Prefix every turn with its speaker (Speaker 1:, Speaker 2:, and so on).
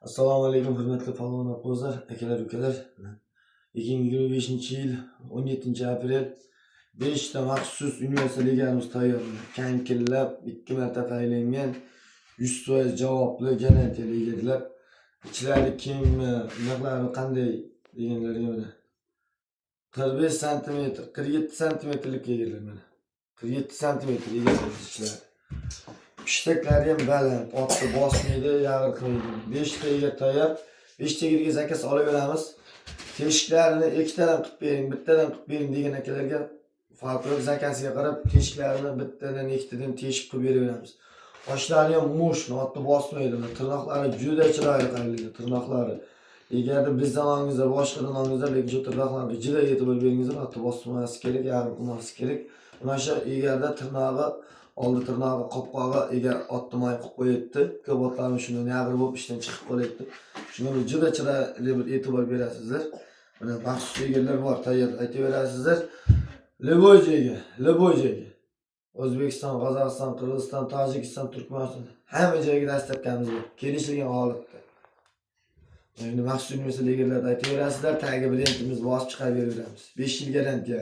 Speaker 1: Assalomu alaykum hurmatli polvon opozlar, akalar, ukalar. 2025-yil 17-aprel 5 ta maxsus universal ligamuz tayyorlanadi. Kankillab 2 marta tayyorlangan 100% javobli garantiyali egadilar. Ichlari kim, narxlari qanday deganlarga mana 45 sm, 47 sm-lik egalar mana. 47 sm egalar ichlari. Pishtaklari ham baland, otni bosmaydi, yag'ir qilmaydi. 5 ta ega tayyor. 5 ta egaga zakaz olaveramiz. Teshiklarini ikkitadan qilib bering, bittadan qilib bering degan akalarga farqli zakasiga qarab teshiklarini bittadan, ikkitadan teshib qilib beraveramiz. Oshlari ham mo'shni, otni bosmaydi. Tirnoqlari juda chiroyli qayrilgan tirnoqlari. Agarda biz zamonimizda boshqa zamonimizda lekin shu tirnoqlarga juda e'tibor beringizlar, otni bosmasi kerak, yag'ir qilmasi kerak. Mana shu egarda tirnog'i oldi tirnog'i qopqog'i egar otni moy qilib qo'yibdi. Ko'p otlarimiz shuni yag'ir bo'lib ishdan chiqib qolyapti. Shunga juda chiroyli bir e'tibor berasizlar. Mana maxsus egarlar bor, tayyor aytaverasizlar. Liboyjaga. O'zbekiston, Qozog'iston, Qirg'iziston, Tojikiston, Turkmaniston hamma joyga dasturkamiz bor. Kelishilgan holatda. Endi maxsus universal egarlarda aytaverasizlar, tagiga brendimiz bosib chiqarib beraveramiz. 5 yil garantiya.